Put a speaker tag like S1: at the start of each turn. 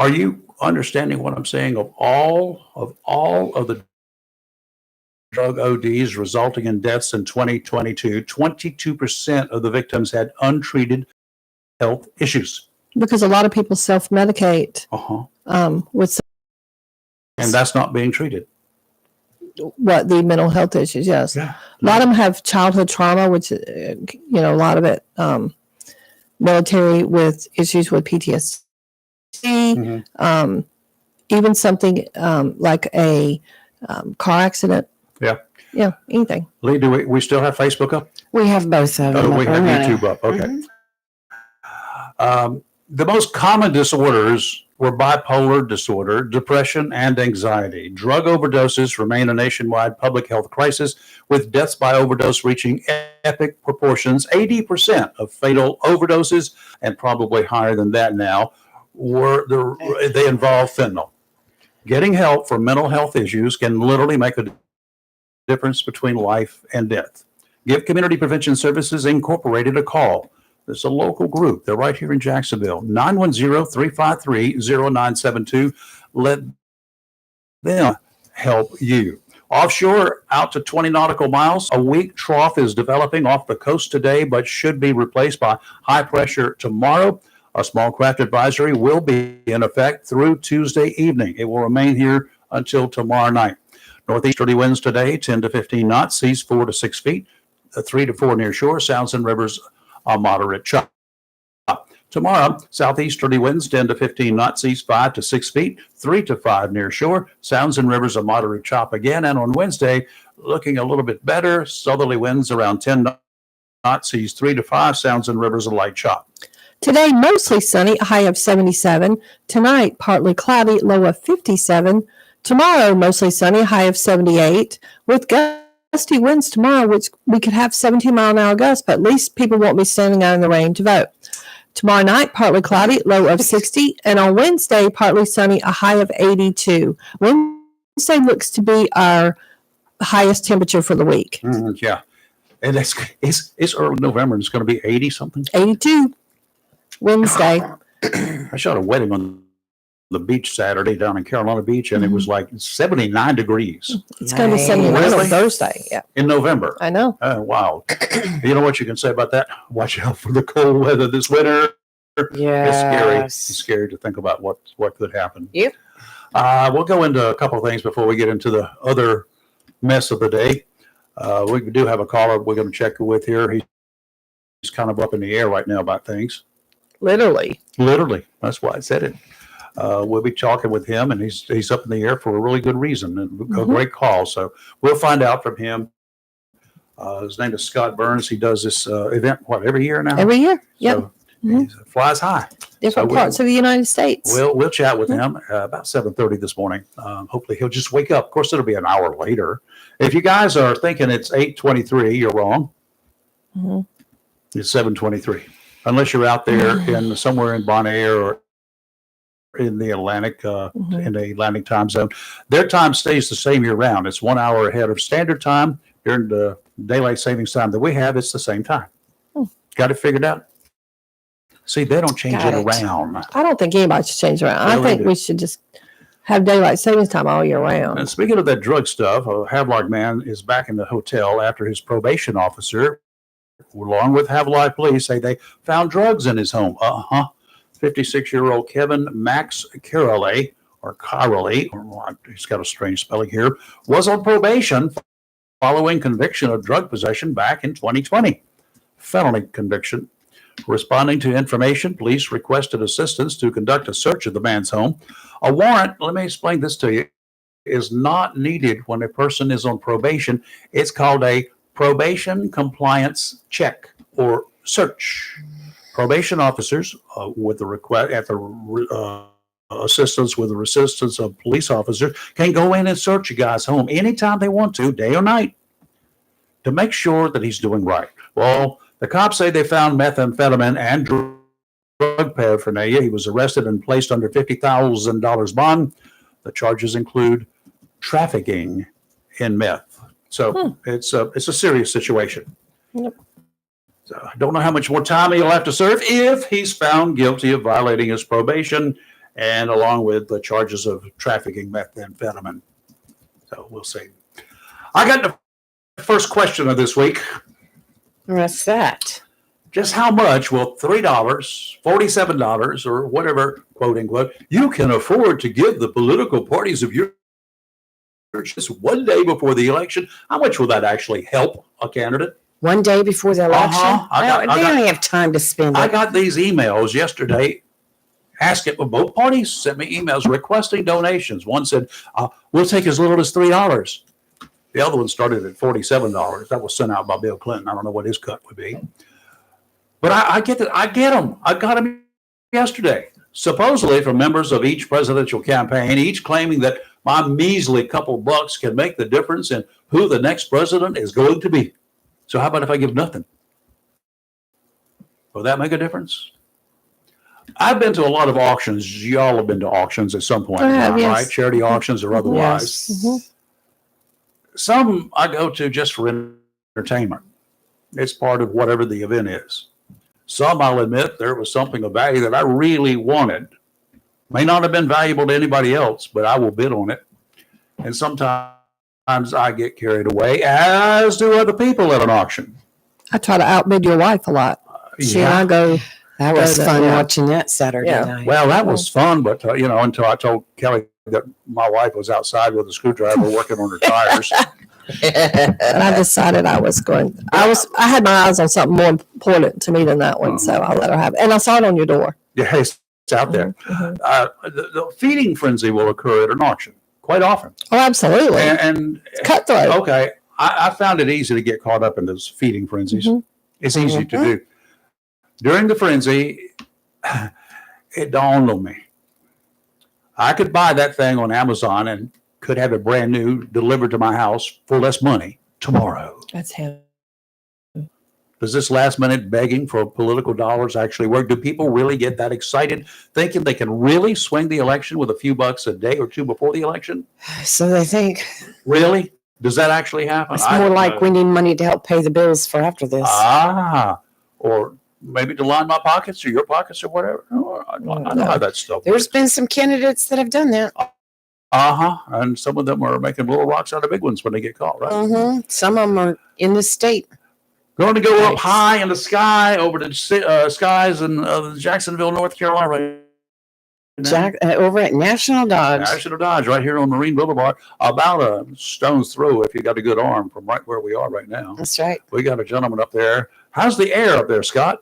S1: Are you understanding what I'm saying? Of the drug ODs resulting in deaths in 2022, 22% of the victims had untreated health issues.
S2: Because a lot of people self-medicate with
S1: and that's not being treated.
S2: What the mental health issues? Yes,
S1: Yeah.
S2: A lot of them have childhood trauma, which a lot of it military with issues with PTSD. Even something like a car accident. Yeah, anything.
S1: Lee, do we still have Facebook up?
S3: We have both of them.
S1: We have YouTube up. Okay. The most common disorders were bipolar disorder, depression, and anxiety. Drug overdoses remain a nationwide public health crisis, with deaths by overdose reaching epic proportions. 80% of fatal overdoses, and probably higher than that now, they involve fentanyl. Getting help for mental health issues can literally make a difference between life and death. Give Community Prevention Services Incorporated a call. It's a local group. They're right here in Jacksonville. 910-353-0972. Let them help you. Offshore, out to 20 nautical miles, a weak trough is developing off the coast today, but should be replaced by high pressure tomorrow. A small craft advisory will be in effect through Tuesday evening. It will remain here until tomorrow night. Northeasterly winds today, 10 to 15 knots, seas 4 to 6 feet, 3 to 4 near shore, sounds and rivers a moderate chop. Tomorrow, southeasterly winds 10 to 15 knots, seas 5 to 6 feet, 3 to 5 near shore, sounds and rivers a moderate chop again. And on Wednesday, looking a little bit better, southerly winds around 10 knots, seas 3 to 5, sounds and rivers a light chop.
S2: Today, mostly sunny, a high of 77. Tonight, partly cloudy, low of 57. Tomorrow, mostly sunny, high of 78. With gusty winds tomorrow, which we could have 17-mile-an-hour gusts, but at least people won't be standing out in the rain to vote. Tomorrow night, partly cloudy, low of 60. And on Wednesday, partly sunny, a high of 82. Wednesday looks to be our highest temperature for the week.
S1: Yeah. And it's early November, and it's going to be 80-something.
S2: 82 Wednesday.
S1: I shot a wedding on the beach Saturday down in Carolina Beach, and it was like 79 degrees.
S2: It's going to be 79
S1: Really?
S2: on Thursday. Yeah.
S1: In November.
S2: I know.
S1: Wow. You know what you can say about that? Watch out for the cold weather this winter.
S3: Yeah.
S1: It's scary to think about what could happen.
S3: Yep.
S1: We'll go into a couple of things before we get into the other mess of the day. We do have a caller we're going to check with here. He's kind of up in the air right now about things.
S2: Literally.
S1: That's why I said it. We'll be talking with him, and he's up in the air for a really good reason, and a great call. So we'll find out from him. His name is Scott Burns. He does this event, every year now?
S2: Every year. Yep.
S1: So he flies high.
S2: Different parts of the United States.
S1: We'll chat with him about 7:30 this morning. Hopefully he'll just wake up. Of course, it'll be an hour later. If you guys are thinking it's 8:23, you're wrong. It's 7:23. Unless you're out there in somewhere in Bonaire or in the Atlantic, in the Atlantic time zone. Their time stays the same year round. It's 1 hour ahead of standard time. During the daylight savings time that we have, it's the same time. Got it figured out? See, they don't change it around.
S2: I don't think anybody should change around. I think we should just have daylight savings time all year round.
S1: And speaking of that drug stuff, a Havelock man is back in the hotel after his probation officer, along with Havelock police, say they found drugs in his home. 56-year-old Kevin Max Carole, he's got a strange spelling here, was on probation following conviction of drug possession back in 2020. Felony conviction. Responding to information, police requested assistance to conduct a search of the man's home. A warrant, let me explain this to you, is not needed when a person is on probation. It's called a probation compliance check or search. Probation officers, with the request at the assistance of police officers, can go in and search a guy's home anytime they want to, day or night, to make sure that he's doing right. Well, the cops say they found methamphetamine and drug paraphernalia. He was arrested and placed under $50,000 bond. The charges include trafficking in meth. So it's a serious situation.
S2: Yep.
S1: So I don't know how much more time he'll have to serve if he's found guilty of violating his probation and along with the charges of trafficking methamphetamine. So we'll see. I got the first question of this week.
S3: What's that?
S1: Just how much will $3, $47, or whatever, quote unquote, you can afford to give the political parties of your church just one day before the election? How much will that actually help a candidate?
S3: One day before the election?
S1: I got-
S3: They don't have time to spend
S1: I
S3: it.
S1: got these emails yesterday asking, well, both parties sent me emails requesting donations. One said, we'll take as little as $3. The other one started at $47. That was sent out by Bill Clinton. I don't know what his cut would be. But I get that. I get them. I got them yesterday. Supposedly from members of each presidential campaign, each claiming that my measly couple bucks can make the difference in who the next president is going to be. So how about if I give nothing? Will that make a difference? I've been to a lot of auctions. Y'all have been to auctions at some point,
S2: I have, yes.
S1: right? Charity auctions or otherwise.
S3: Yes.
S2: Mhm.
S1: Some I go to just for entertainment. It's part of whatever the event is. Some, I'll admit, there was something of value that I really wanted. May not have been valuable to anybody else, but I will bid on it. And sometimes I get carried away, as do other people at an auction.
S2: I try to outbid your wife a lot. She and I go,
S3: That was
S2: Good,
S3: fun
S2: yeah.
S3: watching that Saturday
S2: Yeah.
S3: night.
S1: Well, that was fun, but until I told Kelly that my wife was outside with a screwdriver working on her tires.
S2: and I decided I had my eyes on something more important to me than that one. So I let her have it. And I saw it on your door.
S1: Yeah, it's out there.
S2: Mhm.
S1: The feeding frenzy will occur at an auction quite often.
S2: Oh, absolutely.
S1: And
S2: It's cutthroat.
S1: okay, I found it easy to get caught up in those feeding frenzies.
S2: Mhm.
S1: It's easy to do. During the frenzy, it dawned on me. I could buy that thing on Amazon and could have it brand new delivered to my house for less money tomorrow.
S2: That's him.
S1: Does this last minute begging for political dollars actually work? Do people really get that excited thinking they can really swing the election with a few bucks a day or two before the election?
S3: So they think
S1: Really? Does that actually happen?
S3: it's more like we need money to help pay the bills for after this.
S1: Or maybe to line my pockets or your pockets or whatever. Oh, I know how that stuff
S3: There's
S1: works.
S3: been some candidates that have done that.
S1: And some of them are making little rocks out of big ones when they get caught, right?
S3: Mm-hmm. Some of them are in the state.
S1: Going to go up
S3: Nice.
S1: high in the sky over the skies in Jacksonville, North Carolina, right now.
S3: Over at National Dodge.
S1: National Dodge, right here on Marine Boulevard, about a stone's throw if you got a good arm from right where we are right now.
S3: That's right.
S1: We got a gentleman up there. How's the air up there, Scott?